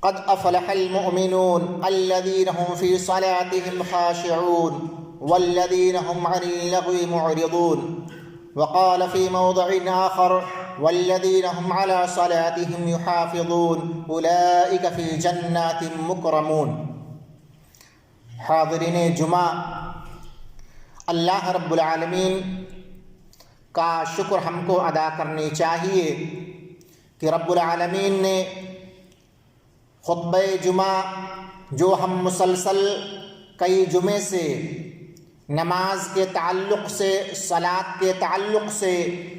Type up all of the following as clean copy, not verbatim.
قد افلح المؤمنون الذين هم في صلاتهم خاشعون والذين هم عن اللغو معرضون. وقال في موضع آخر والذين هم على صلاتهم يحافظون أولئك في جنات مكرمون. حاضرین جمعہ، اللہ رب العالمین کا شکر ہم کو ادا کرنی چاہیے کہ رب العالمین نے خطبہ جمعہ جو ہم مسلسل کئی جمعے سے نماز کے تعلق سے، صلاۃ کے تعلق سے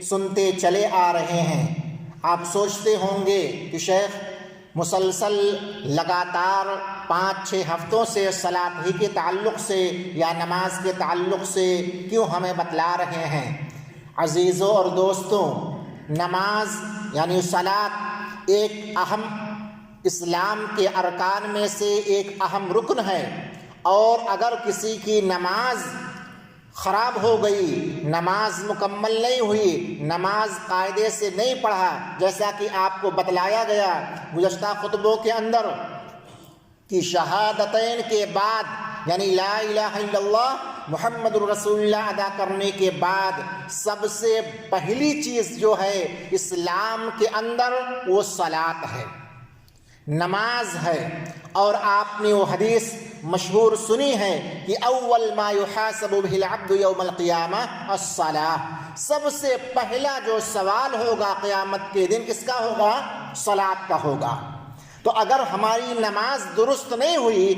سنتے چلے آ رہے ہیں، آپ سوچتے ہوں گے کہ شیخ مسلسل لگاتار 5-6 ہفتوں سے صلاۃ ہی کے تعلق سے یا نماز کے تعلق سے کیوں ہمیں بتلا رہے ہیں؟ عزیزوں اور دوستوں، نماز یعنی صلاۃ ایک اہم اسلام کے ارکان میں سے ایک اہم رکن ہے، اور اگر کسی کی نماز خراب ہو گئی، نماز مکمل نہیں ہوئی، نماز قاعدے سے نہیں پڑھا، جیسا کہ آپ کو بتلایا گیا گزشتہ خطبوں کے اندر کہ شہادتین کے بعد یعنی لا الہ الا اللہ محمد رسول اللہ ادا کرنے کے بعد سب سے پہلی چیز جو ہے اسلام کے اندر وہ صلاۃ ہے، نماز ہے۔ اور آپ نے وہ حدیث مشہور سنی ہے کہ اول ما یحاسب به العبد یوم القیامہ الصلاۃ، سب سے پہلا جو سوال ہوگا قیامت کے دن کس کا ہوگا؟ صلاۃ کا ہوگا۔ تو اگر ہماری نماز درست نہیں ہوئی،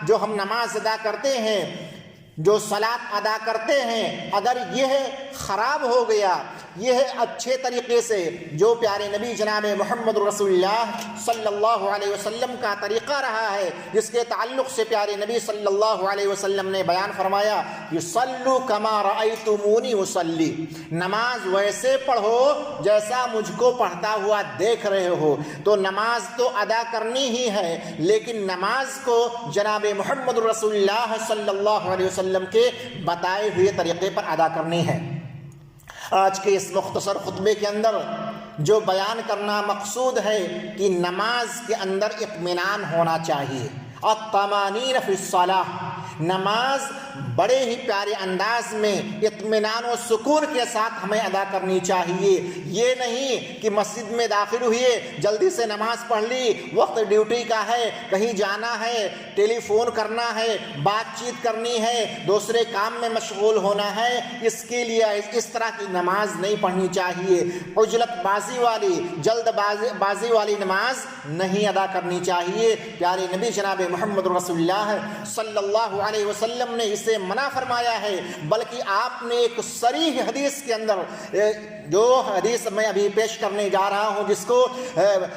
جو ہم نماز ادا کرتے ہیں، جو صلاۃ ادا کرتے ہیں، اگر یہ خراب ہو گیا، یہ اچھے طریقے سے جو پیارے نبی جناب محمد رسول اللہ صلی اللہ علیہ وسلم کا طریقہ رہا ہے، جس کے تعلق سے پیارے نبی صلی اللہ علیہ وسلم نے بیان فرمایا کہ صلو کما رأیتمونی اصلی، نماز ویسے پڑھو جیسا مجھ کو پڑھتا ہوا دیکھ رہے ہو۔ تو نماز تو ادا کرنی ہی ہے، لیکن نماز کو جناب محمد رسول اللہ صلی اللہ علیہ وسلم کے بتائے ہوئے طریقے پر ادا کرنی ہے۔ آج کے اس مختصر خطبے کے اندر جو بیان کرنا مقصود ہے کہ نماز کے اندر اطمینان ہونا چاہیے، الطمانین فی الصلاۃ، نماز بڑے ہی پیارے انداز میں اطمینان و سکون کے ساتھ ہمیں ادا کرنی چاہیے۔ یہ نہیں کہ مسجد میں داخل ہوئے، جلدی سے نماز پڑھ لی، وقت ڈیوٹی کا ہے، کہیں جانا ہے، ٹیلی فون کرنا ہے، بات چیت کرنی ہے، دوسرے کام میں مشغول ہونا ہے، اس کے لیے اس طرح کی نماز نہیں پڑھنی چاہیے۔ عجلت بازی والی، جلد بازی والی نماز نہیں ادا کرنی چاہیے۔ پیارے نبی جناب محمد رسول اللہ صلی اللہ علیہ وسلم نے اسے منع فرمایا ہے، بلکہ آپ نے ایک صریح حدیث کے اندر، جو حدیث میں ابھی پیش کرنے جا رہا ہوں جس کو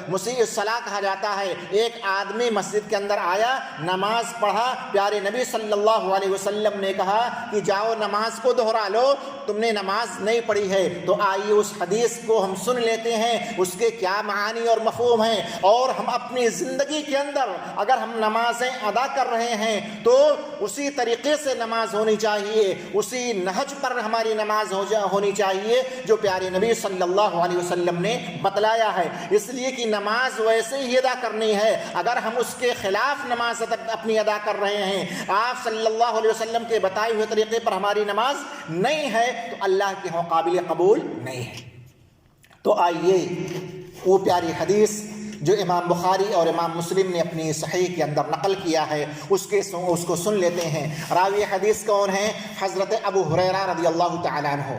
مسیء الصلاۃ کہا جاتا ہے، ایک آدمی مسجد کے اندر آیا، نماز پڑھا، پیارے نبی صلی اللہ علیہ وسلم نے کہا کہ جاؤ نماز کو دہرا لو، تم نے نماز نہیں پڑھی ہے۔ تو آئیے اس حدیث کو ہم سن لیتے ہیں، اس کے کیا معانی اور مفہوم ہیں، اور ہم اپنی زندگی کے اندر اگر ہم نمازیں ادا کر رہے ہیں تو اسی طریقے سے نماز ہونی چاہیے، اسی نہج پر ہماری نماز ہونی چاہیے جو پیارے نبی صلی اللہ علیہ وسلم نے بتلایا ہے۔ اس لیے کہ نماز ویسے ہی ادا کرنی ہے، اگر ہم اس کے خلاف نماز اپنی ادا کر رہے ہیں، آپ صلی اللہ علیہ وسلم کے بتائے ہوئے طریقے پر ہماری نماز نہیں ہے، تو اللہ کے ہاں قابل قبول نہیں ہے۔ تو آئیے وہ پیاری حدیث جو امام بخاری اور امام مسلم نے اپنی صحیح کے اندر نقل کیا ہے اس کو سن لیتے ہیں۔ راوی حدیث کون ہیں؟ حضرت ابو ہریرہ رضی اللہ تعالیٰ عنہ۔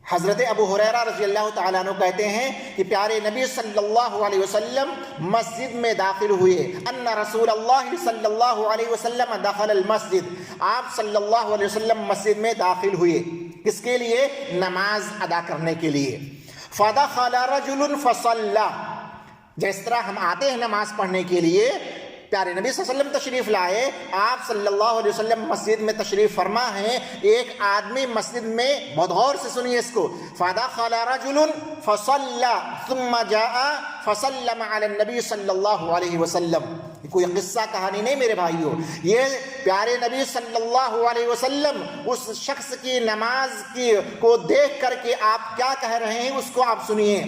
حضرت ابو ہریرہ رضی اللہ تعالیٰ عنہ کہتے ہیں کہ پیارے نبی صلی اللہ علیہ وسلم مسجد میں داخل ہوئے، ان رسول اللہ صلی اللہ علیہ وسلم دخل المسجد، آپ صلی اللہ علیہ وسلم مسجد میں داخل ہوئے، کس کے لیے؟ نماز ادا کرنے کے لیے۔ فدخل رجل فصلى، جس طرح ہم آتے ہیں نماز پڑھنے کے لیے، پیارے نبی صلی اللہ علیہ وسلم تشریف لائے، آپ صلی اللہ علیہ وسلم مسجد میں تشریف فرما ہیں، ایک آدمی مسجد میں، بہت غور سے سنیے اس کو، فدخل رجل فصلى ثم جاء فسلم على النبی صلی اللہ علیہ وسلم۔ کوئی قصہ کہانی نہیں میرے بھائیوں، یہ پیارے نبی صلی اللہ علیہ وسلم اس شخص کی نماز کو دیکھ کر کے آپ کیا کہہ رہے ہیں اس کو آپ سنیے۔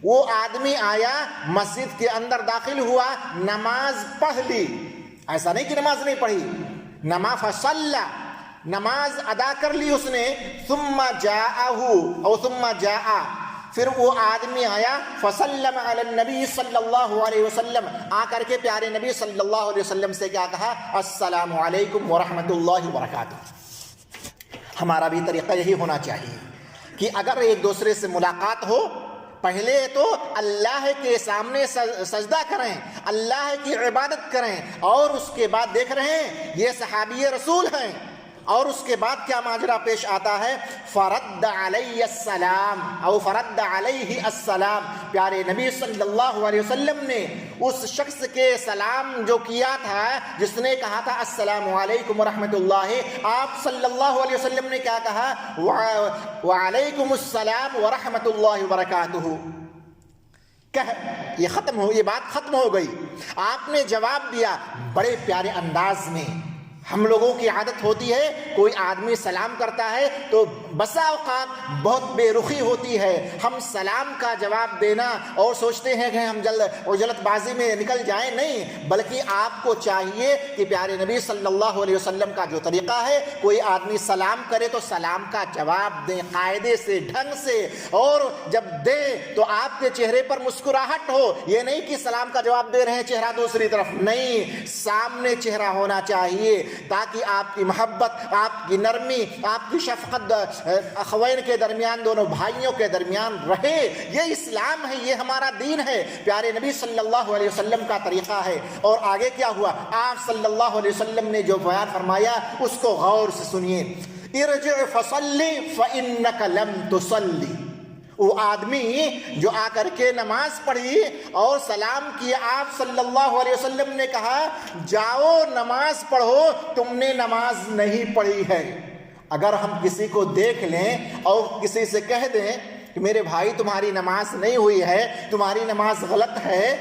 وہ آدمی آیا مسجد کے اندر داخل ہوا, نماز پڑھ لی, ایسا نہیں کہ نماز نہیں پڑھی, نماز فصلی, نماز ادا کر لی اس نے, ثم جاء, پھر وہ آدمی آیا, فسلم علی النبی صلی اللہ علیہ وسلم, آ کر کے پیارے نبی صلی اللہ علیہ وسلم سے کیا کہا, السلام علیکم ورحمۃ اللہ وبرکاتہ. ہمارا بھی طریقہ یہی ہونا چاہیے کہ اگر ایک دوسرے سے ملاقات ہو, پہلے تو اللہ کے سامنے سجدہ کریں, اللہ کی عبادت کریں, اور اس کے بعد دیکھ رہے ہیں یہ صحابی رسول ہیں, اور اس کے بعد کیا ماجرا پیش آتا ہے, فرد علی السلام او فرد علیہ السلام, پیارے نبی صلی اللہ علیہ وسلم نے اس شخص کے سلام جو کیا تھا, جس نے کہا تھا السلام علیکم ورحمۃ اللہ, آپ صلی اللہ علیہ وسلم نے کیا کہا, وعلیکم السلام ورحمۃ اللہ وبرکاتہ. یہ ختم ہو, یہ بات ختم ہو گئی. آپ نے جواب دیا بڑے پیارے انداز میں. ہم لوگوں کی عادت ہوتی ہے, کوئی آدمی سلام کرتا ہے تو بسا اوقات بہت بے رخی ہوتی ہے, ہم سلام کا جواب دینا اور سوچتے ہیں کہ ہم عجلت بازی میں نکل جائیں, نہیں, بلکہ آپ کو چاہیے کہ پیارے نبی صلی اللہ علیہ وسلم کا جو طریقہ ہے, کوئی آدمی سلام کرے تو سلام کا جواب دیں قاعدے سے, ڈھنگ سے, اور جب دیں تو آپ کے چہرے پر مسکراہٹ ہو. یہ نہیں کہ سلام کا جواب دے رہے ہیں چہرہ دوسری طرف, نہیں, سامنے چہرہ ہونا چاہیے تاکہ آپ کی محبت, آپ کی نرمی, آپ کی شفقت اخوین کے درمیان, دونوں بھائیوں کے درمیان رہے. یہ اسلام ہے, یہ ہمارا دین ہے, پیارے نبی صلی اللہ علیہ وسلم کا طریقہ ہے. اور آگے کیا ہوا, آپ صلی اللہ علیہ وسلم نے جو بیان فرمایا اس کو غور سے سنیے, ارجع فصلی فإنک لم تصلی. وہ آدمی جو آ کر کے نماز پڑھی اور سلام کیا, آپ صلی اللہ علیہ وسلم نے کہا جاؤ نماز پڑھو, تم نے نماز نہیں پڑھی ہے. اگر ہم کسی کو دیکھ لیں اور کسی سے کہہ دیں کہ میرے بھائی تمہاری نماز نہیں ہوئی ہے, تمہاری نماز غلط ہے,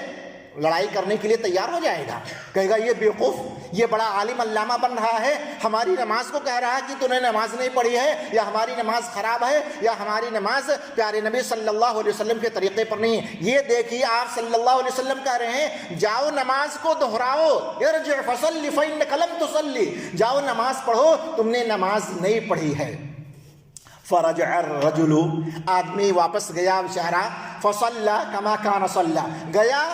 لڑائی کرنے کے لیے تیار ہو جائے گا, کہے گا یہ بیوقوف, یہ بڑا عالم علامہ بن رہا ہے, ہماری نماز کو کہہ رہا ہے کہ تو نے نماز نہیں پڑھی ہے, یا ہماری نماز خراب ہے, یا ہماری نماز پیارے نبی صلی اللہ علیہ وسلم کے طریقے پر نہیں. یہ دیکھیے آپ صلی اللہ علیہ وسلم کہہ رہے ہیں جاؤ نماز کو دہراؤ, ارجع فصلی فإنک لم تصلی, جاؤ نماز پڑھو, تم نے نماز نہیں پڑھی ہے. فرجع الرجل, آدمی واپس گیا بیچارہ, فصلی کما کان صلی, گیا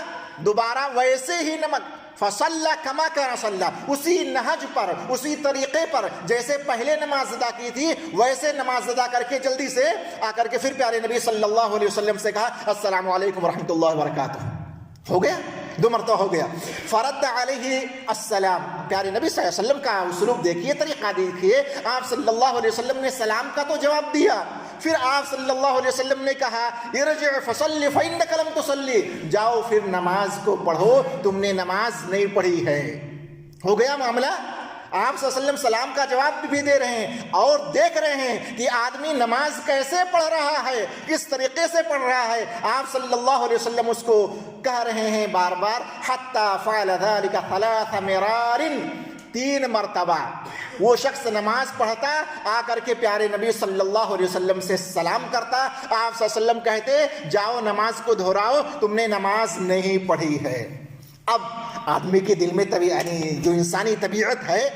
دوبارہ ویسے ہی نمک, فصلی کما کان صلی, اسی نہج پر, اسی طریقے پر جیسے پہلے نماز ادا کی تھی ویسے نماز ادا کر کے جلدی سے آ کر کے پھر پیارے نبی صلی اللہ علیہ وسلم سے کہا السلام علیکم ورحمۃ اللہ وبرکاتہ. ہو گیا, 2 مرتبہ ہو گیا. فرد علیہ السلام, پیارے نبی صلی اللہ علیہ وسلم کا اسلوب دیکھیے, طریقہ دیکھیے, آپ صلی اللہ علیہ وسلم نے سلام کا تو جواب دیا, پھر آپ صلی اللہ علیہ وسلم نے کہا ارجع فصلی فإنک لم تصلی, جاؤ پھر نماز کو پڑھو, تم نے نماز نہیں پڑھی ہے. ہو گیا معاملہ. آپ صلی اللہ علیہ وسلم سلام کا جواب بھی دے رہے ہیں اور دیکھ رہے ہیں کہ آدمی نماز کیسے پڑھ رہا ہے, کس طریقے سے پڑھ رہا ہے. آپ صلی اللہ علیہ وسلم اس کو کہہ رہے ہیں بار بار, حتی فعل ذلک 3 مرار, 3 مرتبہ وہ شخص نماز پڑھتا, آ کر کے پیارے نبی صلی اللہ علیہ وسلم سے سلام کرتا, آپ صلی اللہ علیہ وسلم کہتے جاؤ نماز کو دہراؤ, تم نے نماز نہیں پڑھی ہے. اب آدمی کے دل میں یعنی جو انسانی طبیعت ہے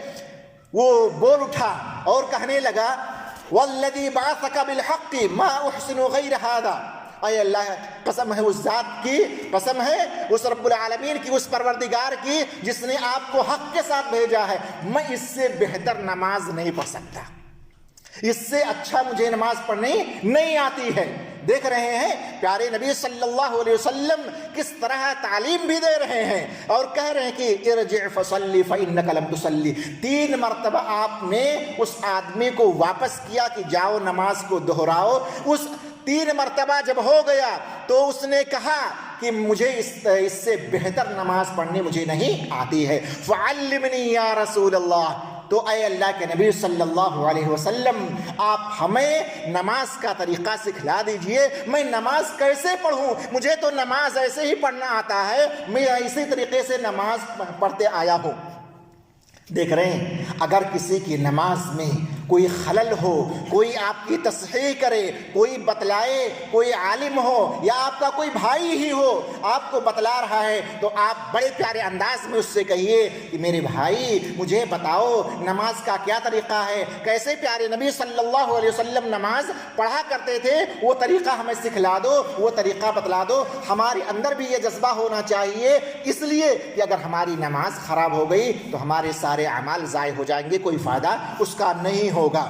وہ بول اٹھا اور کہنے لگا والذی بعثک بالحق ما احسن غیر ھذا, اے اللہ قسم ہے اس ذات کی, قسم ہے اس رب العالمین کی, اس پروردگار کی جس نے آپ کو حق کے ساتھ بھیجا ہے, میں اس سے بہتر نماز نہیں پڑھ سکتا, اس سے اچھا مجھے نماز پڑھنی نہیں آتی ہے. دیکھ رہے ہیں پیارے نبی صلی اللہ علیہ وسلم کس طرح تعلیم بھی دے رہے ہیں اور کہہ رہے ہیں کہ ارجع فصلی فإنک لم تصلی. 3 مرتبہ آپ نے اس آدمی کو واپس کیا کہ جاؤ نماز کو دہراؤ. اس 3 مرتبہ جب ہو گیا تو اس نے کہا کہ مجھے اس سے بہتر نماز پڑھنی مجھے نہیں آتی ہے, فعلمنی یا رسول اللہ. تو اے اللہ کے نبی صلی اللہ علیہ وسلم آپ ہمیں نماز کا طریقہ سکھلا دیجئے, میں نماز کیسے پڑھوں, مجھے تو نماز ایسے ہی پڑھنا آتا ہے, میں اسی طریقے سے نماز پڑھتے آیا ہوں. دیکھ رہے ہیں اگر کسی کی نماز میں کوئی خلل ہو، کوئی آپ کی تصحیح کرے، کوئی بتلائے، کوئی عالم ہو یا آپ کا کوئی بھائی ہی ہو آپ کو بتلا رہا ہے، تو آپ بڑے پیارے انداز میں اس سے کہیے کہ میرے بھائی مجھے بتاؤ نماز کا کیا طریقہ ہے، کیسے پیارے نبی صلی اللہ علیہ وسلم نماز پڑھا کرتے تھے، وہ طریقہ ہمیں سکھلا دو، وہ طریقہ بتلا دو۔ ہمارے اندر بھی یہ جذبہ ہونا چاہیے، اس لیے کہ اگر ہماری نماز خراب ہو گئی تو ہمارے سارے اعمال ضائع ہو جائیں گے، کوئی فائدہ اس کا نہیں ہوگا۔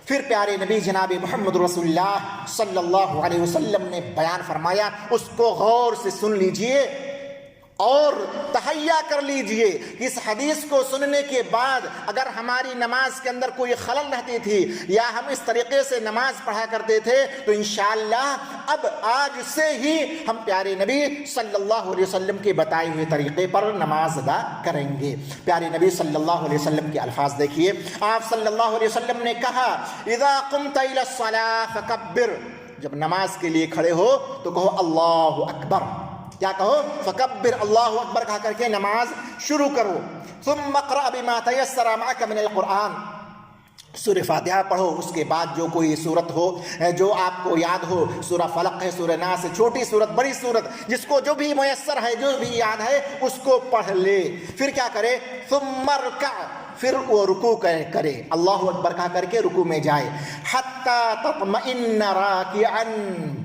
پھر پیارے نبی جناب محمد رسول اللہ صلی اللہ علیہ وسلم نے بیان فرمایا، اس کو غور سے سن لیجئے اور تہیا کر لیجئے کہ اس حدیث کو سننے کے بعد اگر ہماری نماز کے اندر کوئی خلل رہتی تھی یا ہم اس طریقے سے نماز پڑھا کرتے تھے تو انشاءاللہ اب آج سے ہی ہم پیارے نبی صلی اللہ علیہ وسلم کے بتائے ہوئے طریقے پر نماز ادا کریں گے۔ پیارے نبی صلی اللہ علیہ وسلم کے الفاظ دیکھیے، آپ صلی اللہ علیہ وسلم نے کہا اذا قمت الى الصلاة فکبر، جب نماز کے لیے کھڑے ہو تو کہو اللہ اکبر۔ کیا کہو؟ فکبر، اللہ اکبر کہا کر کے نماز شروع کرو۔ ثم اقرأ بما تيسر معك من القرآن، سورہ فاتحہ پڑھو، اس کے بعد جو کوئی صورت ہو جو آپ کو یاد ہو، سورہ فلق ہے، سورہ ناس ہے، چھوٹی صورت بڑی صورت، جس کو جو بھی میسر ہے جو بھی یاد ہے اس کو پڑھ لے۔ پھر کیا کرے؟ ثم ارکع، پھر وہ رکوع کرے، اللہ اکبر کہا کر کے رکوع میں جائے۔ حتی تطمئن راکعا،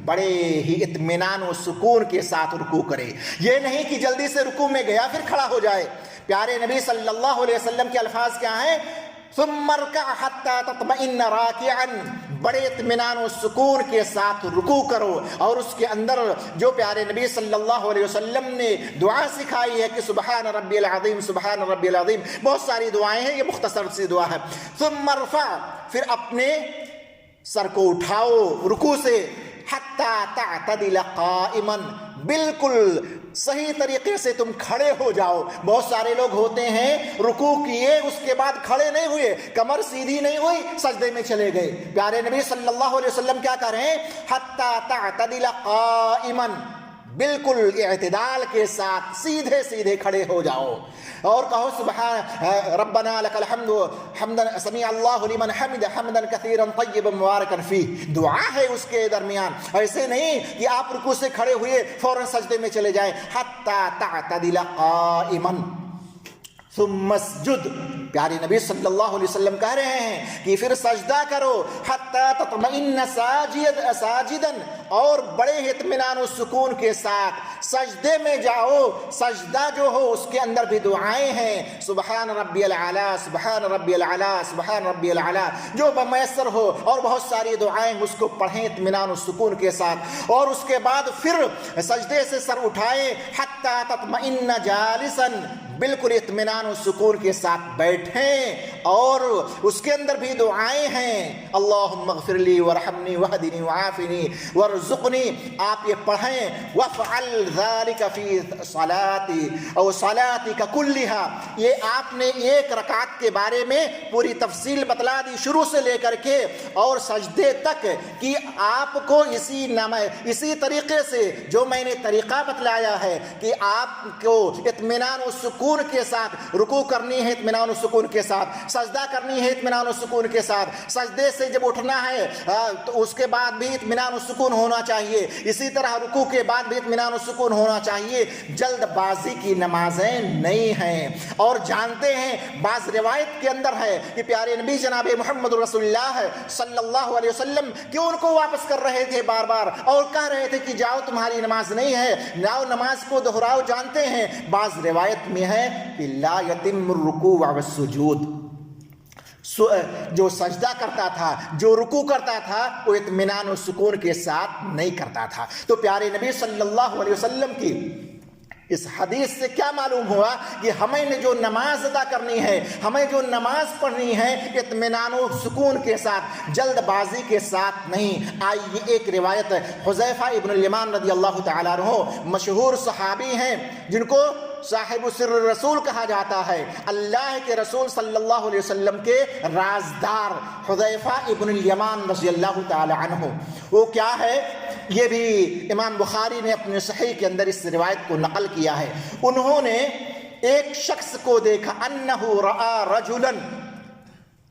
بڑے ہی اطمینان و سکون کے ساتھ رکوع کرے، یہ نہیں کہ جلدی سے رکوع میں گیا پھر کھڑا ہو جائے۔ پیارے نبی صلی اللہ علیہ وسلم کے الفاظ کیا ہیں؟ ثم ارکع حتی تطمئن راکعا، بڑے اطمینان و سکون کے ساتھ رکوع کرو، اور اس کے اندر جو پیارے نبی صلی اللہ علیہ وسلم نے دعا سکھائی ہے کہ سبحان ربی العظیم، سبحان ربی العظیم، بہت ساری دعائیں ہیں، یہ مختصر سی دعا ہے۔ ثم ارفع، پھر اپنے سر کو اٹھاؤ رکوع سے، حتی تعتدل قائما، بالکل صحیح طریقے سے تم کھڑے ہو جاؤ۔ بہت سارے لوگ ہوتے ہیں رکوع کیے اس کے بعد کھڑے نہیں ہوئے، کمر سیدھی نہیں ہوئی، سجدے میں چلے گئے۔ پیارے نبی صلی اللہ علیہ وسلم کیا کر رہے ہیں؟ حتی تعتدل قائما، بالکل اعتدال کے ساتھ سیدھے سیدھے کھڑے ہو جاؤ اور کہو سبحان ربنا لک الحمد حمدا سمیع اللہ لمن حمد حمدا کثیرا طیبا مبارکا فیہ، دعا ہے اس کے درمیان، ایسے نہیں کہ آپ رکوع سے کھڑے ہوئے فوراً سجدے میں چلے جائیں۔ حتی تعتدل قائما ثم اسجد، پیارے نبی صلی اللہ علیہ وسلم کہہ رہے ہیں کہ پھر سجدہ کرو، حتی تطمئن ساجدا، اور بڑے اطمینان و سکون کے ساتھ سجدے میں جاؤ۔ سجدہ جو ہو اس کے اندر بھی دعائیں ہیں، سبحان ربی العلا، سبحان ربی العلا، سبحان ربی العلا، جو میسر ہو، اور بہت ساری دعائیں اس کو پڑھیں اطمینان و سکون کے ساتھ، اور اس کے بعد پھر سجدے سے سر اٹھائیں، حتی تطمئن جالسا، بالکل اطمینان و سکون کے ساتھ بیٹھیں، اور اس کے اندر بھی دعائیں ہیں، اللہم اغفر لی ورحمنی وہدنی وعافنی ورزقنی، آپ یہ پڑھیں، وافعل ذلک فی صلاتی او صلاتک کلھا، یہ آپ نے ایک رکعت کے بارے میں پوری تفصیل بتلا دی شروع سے لے کر کے اور سجدے تک، کہ آپ کو اسی طریقے سے جو میں نے طریقہ بتلایا ہے کہ آپ کو اطمینان و سکون کے ساتھ رکوع کرنی ہے، اطمینان و سکون کے ساتھ سجدہ کرنی ہے، اطمینان و سکون کے ساتھ سجدے سے جب اٹھنا ہے تو اس کے بعد بھی اطمینان و سکون ہونا چاہیے، اسی طرح رکوع کے بعد بھی اطمینان و سکون ہونا چاہیے۔ جلد بازی کی نمازیں نہیں ہیں، اور جانتے ہیں بعض روایت کے اندر ہے کہ پیارے نبی جناب محمد رسول اللہ صلی اللہ علیہ وسلم کیوں ان کو واپس کر رہے تھے بار بار، اور کہہ رہے تھے کہ جاؤ تمہاری نماز نہیں ہے، جاؤ نماز کو دہراؤ۔ جانتے ہیں بعض روایت میں ہے کہ لا یتم الرکوع والسجود، جو سجدہ کرتا تھا، جو رکوع کرتا تھا، وہ اطمینان و سکون کے ساتھ نہیں کرتا تھا۔ تو پیارے نبی صلی اللہ علیہ وسلم کی اس حدیث سے کیا معلوم ہوا کہ ہمیں نے جو نماز ادا کرنی ہے، ہمیں جو نماز پڑھنی ہے، اطمینان و سکون کے ساتھ، جلد بازی کے ساتھ نہیں۔ آئیے ایک روایت حذیفہ ابن الیمان رضی اللہ تعالیٰ عنہ، مشہور صحابی ہیں جن کو صاحب سر رسول کہا جاتا ہے، اللہ کے رسول صلی اللہ علیہ وسلم کے رازدار حذیفہ ابن الیمان رضی اللہ تعالی عنہ، وہ کیا ہے، یہ بھی امام بخاری نے اپنے صحیح کے اندر اس روایت کو نقل کیا ہے۔ انہوں نے ایک شخص کو دیکھا، انہ رأى رجلا،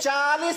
40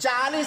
40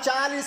40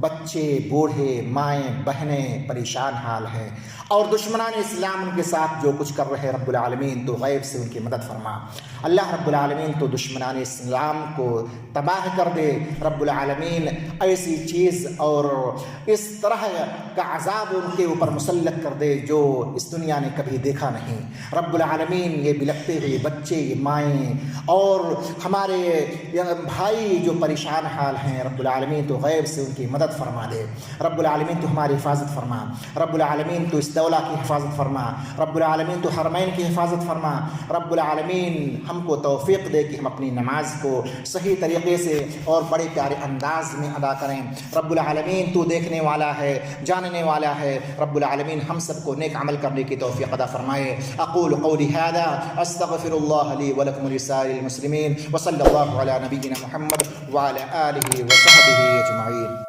بچے بوڑھے مائیں بہنیں پریشان حال ہیں، اور دشمنان اسلام ان کے ساتھ جو کچھ کر رہے رب العالمین تو غیب سے ان کی مدد فرما۔ اللہ رب العالمین تو دشمنان اسلام کو تباہ کر دے، رب العالمین ایسی چیز اور اس طرح کا عذاب ان کے اوپر مسلط کر دے جو اس دنیا نے کبھی دیکھا نہیں۔ رب العالمین یہ بلکتے ہوئے بچے، مائیں اور ہمارے بھائی جو پریشان حال ہیں، رب العالمین تو غیب سے ان کی مدد فرما دے۔ رب العالمین تو ہماری حفاظت فرما، رب العالمین تو اس دولہ کی حفاظت فرما، رب العالمین تو حرمین کی حفاظت فرما۔ رب العالمین ہم کو توفیق دے کہ ہم اپنی نماز کو صحیح طریقے سے اور بڑے پیارے انداز میں ادا کریں۔ رب العالمین تو دیکھنے والا ہے، جاننے والا ہے، رب العالمین ہم سب کو نیک عمل کرنے کی توفیق عطا فرمائے۔ اقول قولی ھذا استغفر اللہ لی ولکم ولسائر المسلمین، وصلی اللہ علی نبینا محمد وعلی آلہ وصحبہ اجمعین۔